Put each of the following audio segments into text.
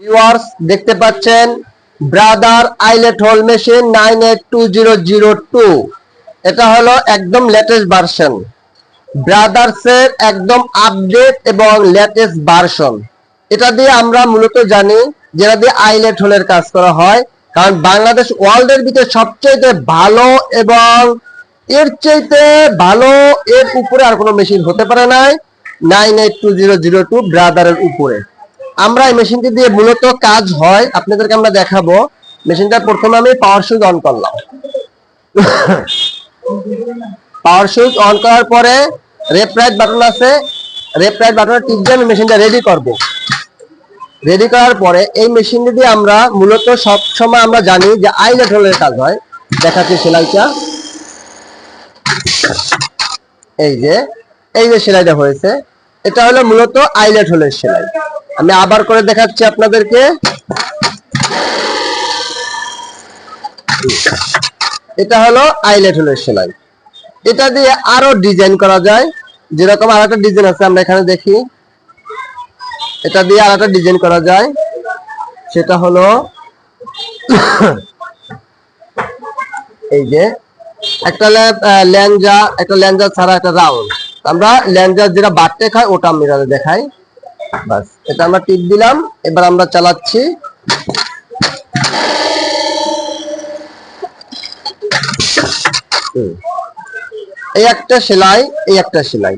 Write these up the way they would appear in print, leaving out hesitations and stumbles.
Viewers দেখতে পাচ্ছেন brother eyelet whole machine 982002। এটা হলো একদম লেটেস্ট ভার্সন, ব্রাদার্স এর একদম আপডেট এবং লেটেস্ট ভার্সন। এটা দিয়ে আমরা মূলত জানি যেটা দিয়ে আইলেট হোলের কাজ করা হয়, কারণ বাংলাদেশ ওয়ার্ল্ডের ভিতরে সবচেয়ে ভালো এবং এর চাইতে ভালো এর উপরে আর কোনো মেশিন হতে পারে নাই 982002 ব্রাদারের উপরে। আমরা এই মেশিনটি দিয়ে মূলত কাজ হয় আপনাদেরকে আমরা দেখাবো। মেশিনটা প্রথমে আমি পাওয়ার সুইচ অন করলাম। পাওয়ার সুইচ অন করার পরে লেফট রাইট বাটন আছে, লেফট রাইট বাটনে টিপ দিয়ে আমি মেশিনটা রেডি করব। রেডি করার পরে এই মেশিনটি দিয়ে আমরা মূলত সব সময় আমরা জানি যে আইলেট হোলের কাজ হয়। দেখাচ্ছি সেলাইটা, এই যে সেলাইটা হয়েছে, এটা হলো মূলত আইলেট হোলের সেলাই। আমি আবার করে দেখাচ্ছি আপনাদেরকে। এটা হলো আইলেট হোলের সেলাই। এটা দিয়ে আরো ডিজাইন করা যায়, যেরকম আর একটা ডিজাইন আছে আমরা এখানে দেখি। এটা দিয়ে আর একটা ডিজাইন করা যায়, সেটা হলো এই যে একটা ল্যাঞ্জা ছাড়া একটা রাউন্ড। আমরা ল্যাঞ্জা যেটা বাটতে খাই ওটা আমি দেখাই। বাস, এটা আমরা টিপ দিলাম, এবার আমরা চালাচ্ছি। এই একটা সেলাই, এই একটা সেলাই।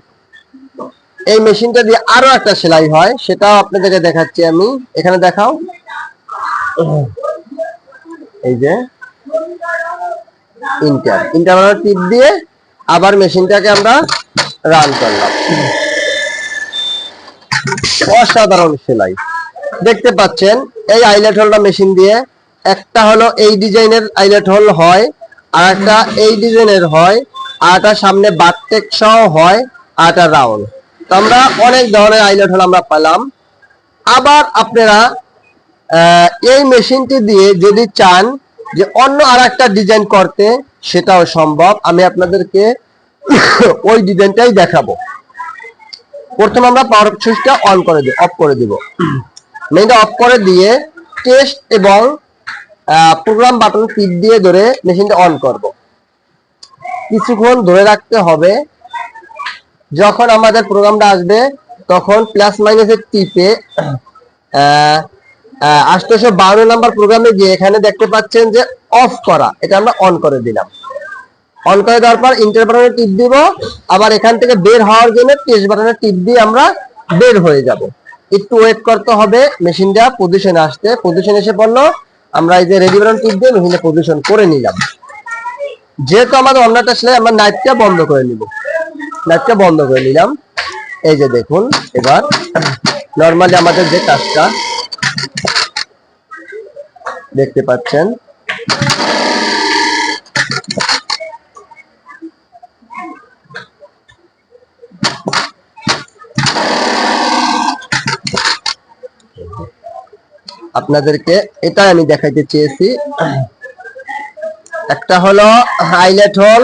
এই মেশিনটা দিয়ে আরো একটা সেলাই হয়, সেটাও আপনাদেরকে দেখাচ্ছি আমি। এখানে দেখাও, এই যে ইন্টার টিপ দিয়ে আবার মেশিনটাকে আমরা রান করলাম। অসাধারণ সেলাই দেখতে পাচ্ছেন। এই আইলেট হোলটা মেশিন দিয়ে একটা হলো এই ডিজাইনের আইলেট হোল হয়, আর একটা এই ডিজাইনের হয়, আর একটা সামনে বাটটেক সহ হয়, আর একটা রাউন্ড। তো আমরা অনেক ধরনের আইলেট হোল আমরা পেলাম। আবার আপনারা এই মেশিনটি দিয়ে যদি চান যে অন্য আর একটা ডিজাইন করতে, সেটাও সম্ভব। আমি আপনাদেরকে ওই ডিজাইনটাই দেখাবো। প্রথমে আমরা পাওয়ার সুইচটা অফ করে দিব। মেশিনটা অফ করে দিয়ে টেস্ট এবং প্রোগ্রাম বাটন টিপ দিয়ে ধরে মেশিনটা অন করব। কিছুক্ষণ ধরে রাখতে হবে। যখন আমাদের প্রোগ্রামটা আসবে তখন প্লাস মাইনাসের টিপে 852 নাম্বার প্রোগ্রামে গিয়ে এখানে দেখতে পাচ্ছেন যে অফ করা, এটা আমরা অন করে দিলাম। অন করে দেওয়ার পর ইন্টার বাটনে টিপ দিব। আবার এখান থেকে বের হওয়ার জন্য টেস্ট বাটনে টিপ দিয়ে আমরা বের হয়ে যাব। একটু ওয়েট করতে হবে মেশিনটা পজিশনে আসতে। পজিশন এসে পড়লো, আমরা এই যে রেডি বাটন টিপ দিয়ে মেশিনটা পজিশন করে নিলাম। যেহেতু আমাদের অন্যটা সেলাই, আমরা নাইটটা বন্ধ করে নিব। নাইটটা বন্ধ করে নিলাম। এই যে দেখুন, এবার নরমালি আমাদের যে কাজটা দেখতে পাচ্ছেন, আপনাদেরকে এটা আমি দেখাইতে চেয়েছি। একটা হলো আইলেট হোল,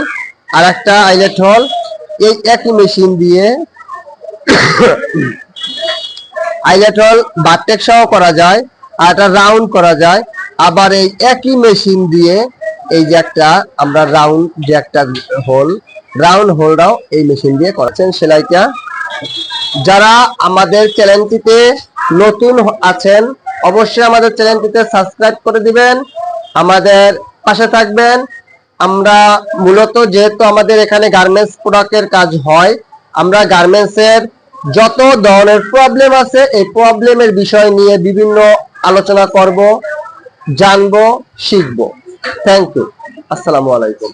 আর একটা আইলেট হোল। এই একই মেশিন দিয়ে আইলেট হোল বাটটেক সহ করা যায়, আর একটা রাউন্ড করা যায়। আবার এই একই মেশিন দিয়ে এই যে একটা আমরা রাউন্ড যে একটা হোল, রাউন্ড হোলটাও এই মেশিন দিয়ে করছেন সেলাইটা। যারা আমাদের চ্যানেলটিতে নতুন আছেন অবশ্যই আমাদের চ্যানেলটিতে সাবস্ক্রাইব করে দিবেন, আমাদের পাশে থাকবেন। আমরা মূলত যেহেতু আমাদের এখানে গার্মেন্টস প্রোডাক্টের কাজ হয়, আমরা গার্মেন্টসের যত ধরনের প্রবলেম আছে এই প্রবলেমের বিষয় নিয়ে বিভিন্ন আলোচনা করব, জানবো, শিখবো। Thank you. আসসালামু আলাইকুম।